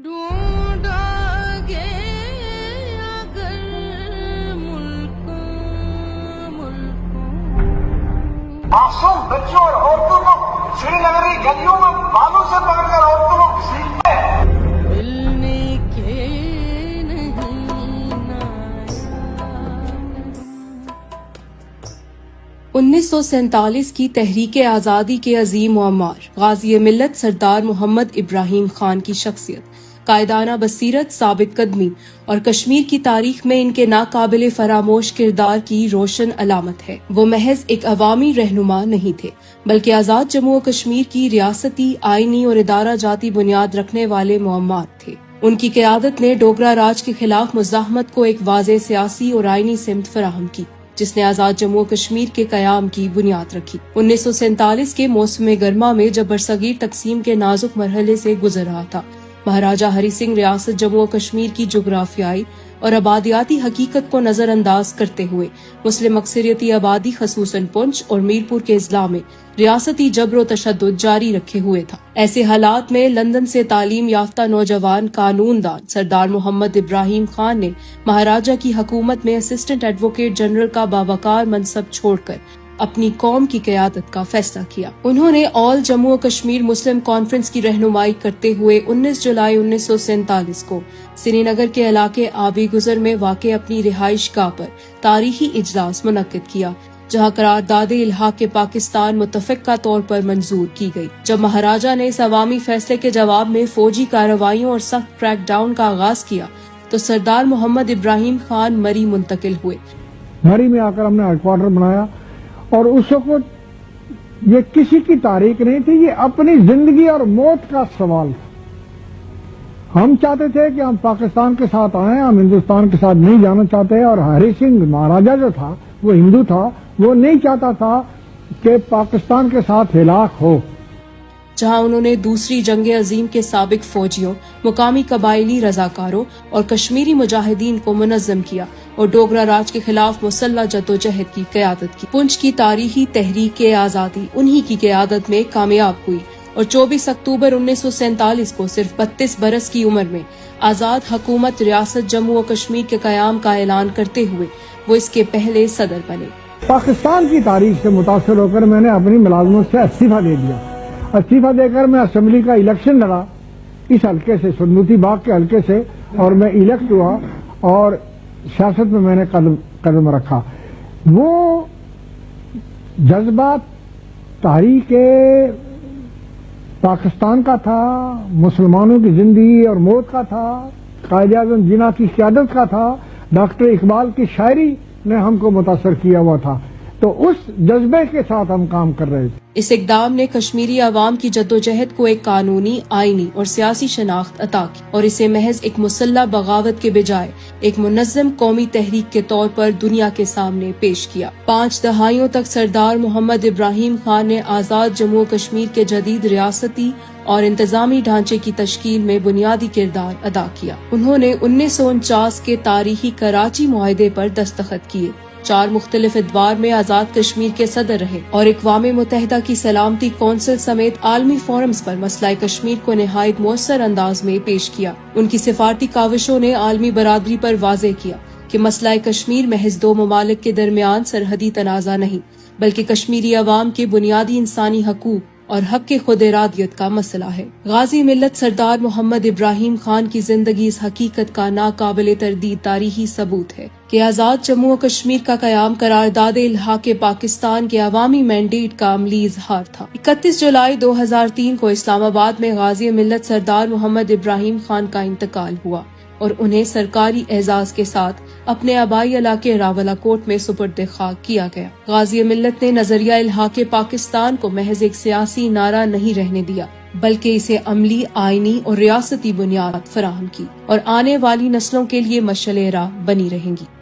ڈھونڈا گے اگر ملکوں معصوم بچوں اور عورتوں کو سری نگر کی گلیوں میں بالوں سے پکڑ کر عورتوں کو گھسیٹتے ہیں۔ ملنے کے نہیں نایا۔ 1947 کی تحریک آزادی کے عظیم معمار غازی ملت سردار محمد ابراہیم خان کی شخصیت قائدانہ بصیرت، ثابت قدمی اور کشمیر کی تاریخ میں ان کے ناقابل فراموش کردار کی روشن علامت ہے۔ وہ محض ایک عوامی رہنما نہیں تھے بلکہ آزاد جموں و کشمیر کی ریاستی، آئینی اور ادارہ جاتی بنیاد رکھنے والے معمار تھے۔ ان کی قیادت نے ڈوگرا راج کے خلاف مزاحمت کو ایک واضح سیاسی اور آئینی سمت فراہم کی جس نے آزاد جموں و کشمیر کے قیام کی بنیاد رکھی۔ 1947 کے موسم گرما میں جب برصغیر تقسیم کے نازک مرحلے سے گزر رہا تھا، مہاراجہ ہری سنگھ ریاست جموں و کشمیر کی جغرافیائی اور آبادیاتی حقیقت کو نظر انداز کرتے ہوئے مسلم اکثریتی آبادی خصوصاً پنچ اور میرپور کے اضلاع میں ریاستی جبر و تشدد جاری رکھے ہوئے تھا۔ ایسے حالات میں لندن سے تعلیم یافتہ نوجوان قانون دان سردار محمد ابراہیم خان نے مہاراجہ کی حکومت میں اسسٹنٹ ایڈوکیٹ جنرل کا باوقار منصب چھوڑ کر اپنی قوم کی قیادت کا فیصلہ کیا۔ انہوں نے آل جموں و کشمیر مسلم کانفرنس کی رہنمائی کرتے ہوئے 19 جولائی 1947 کو سری نگر کے علاقے آبی گزر میں واقع اپنی رہائش گاہ پر تاریخی اجلاس منعقد کیا جہاں قرارداد الحاق پاکستان متفقہ طور پر منظور کی گئی۔ جب مہاراجہ نے اس عوامی فیصلے کے جواب میں فوجی کارروائیوں اور سخت کریک ڈاؤن کا آغاز کیا تو سردار محمد ابراہیم خان مری منتقل ہوئے۔ مری میں آ کر ہم نے ہیڈ کوارٹر بنایا اور اس وقت یہ کسی کی تاریخ نہیں تھی، یہ اپنی زندگی اور موت کا سوال تھا۔ ہم چاہتے تھے کہ ہم پاکستان کے ساتھ آئیں، ہم ہندوستان کے ساتھ نہیں جانا چاہتے، اور ہری سنگھ مہاراجہ جو تھا وہ ہندو تھا، وہ نہیں چاہتا تھا کہ پاکستان کے ساتھ ہلاک ہو۔ جہاں انہوں نے دوسری جنگ عظیم کے سابق فوجیوں، مقامی قبائلی رضاکاروں اور کشمیری مجاہدین کو منظم کیا اور ڈوگرا راج کے خلاف مسلح جدوجہد کی قیادت کی۔ پنچ کی تاریخی تحریک آزادی انہی کی قیادت میں کامیاب ہوئی اور 24 اکتوبر 1947 کو صرف 32 برس کی عمر میں آزاد حکومت ریاست جموں و کشمیر کے قیام کا اعلان کرتے ہوئے وہ اس کے پہلے صدر بنے۔ پاکستان کی تاریخ سے متاثر ہو کر میں نے اپنی ملازمت سے استعفیٰ دے دیا۔ استعفیٰ دے کر میں اسمبلی کا الیکشن لڑا اس حلقے سے، سنوتی باغ کے حلقے سے، اور میں الیکٹ ہوا اور سیاست میں نے قدم رکھا۔ وہ جذبات تاریخ پاکستان کا تھا، مسلمانوں کی زندگی اور موت کا تھا، قائد اعظم جناح کی قیادت کا تھا، ڈاکٹر اقبال کی شاعری نے ہم کو متاثر کیا ہوا تھا، تو اس جذبے کے ساتھ ہم کام کر رہے تھے۔ اس اقدام نے کشمیری عوام کی جدوجہد کو ایک قانونی، آئینی اور سیاسی شناخت عطا کی اور اسے محض ایک مسلح بغاوت کے بجائے ایک منظم قومی تحریک کے طور پر دنیا کے سامنے پیش کیا۔ 5 دہائیوں تک سردار محمد ابراہیم خان نے آزاد جموں و کشمیر کے جدید ریاستی اور انتظامی ڈھانچے کی تشکیل میں بنیادی کردار ادا کیا۔ انہوں نے 1949 کے تاریخی کراچی معاہدے پر دستخط کیے، 4 مختلف ادوار میں آزاد کشمیر کے صدر رہے اور اقوام متحدہ کی سلامتی کونسل سمیت عالمی فورمز پر مسئلہ کشمیر کو نہایت مؤثر انداز میں پیش کیا۔ ان کی سفارتی کاوشوں نے عالمی برادری پر واضح کیا کہ مسئلہ کشمیر محض 2 ممالک کے درمیان سرحدی تنازع نہیں بلکہ کشمیری عوام کے بنیادی انسانی حقوق اور حق خود ارادیت کا مسئلہ ہے۔ غازی ملت سردار محمد ابراہیم خان کی زندگی اس حقیقت کا ناقابل تردید تاریخی ثبوت ہے کہ آزاد جموں و کشمیر کا قیام قرارداد الحاق پاکستان کے عوامی مینڈیٹ کا عملی اظہار تھا۔ 31 جولائی 2003 کو اسلام آباد میں غازی ملت سردار محمد ابراہیم خان کا انتقال ہوا اور انہیں سرکاری اعزاز کے ساتھ اپنے آبائی علاقے راولہ کوٹ میں سپرد خاک کیا گیا۔ غازی ملت نے نظریہ الحاق پاکستان کو محض ایک سیاسی نعرہ نہیں رہنے دیا بلکہ اسے عملی، آئینی اور ریاستی بنیاد فراہم کی اور آنے والی نسلوں کے لیے مشعل راہ بنی رہیں گی۔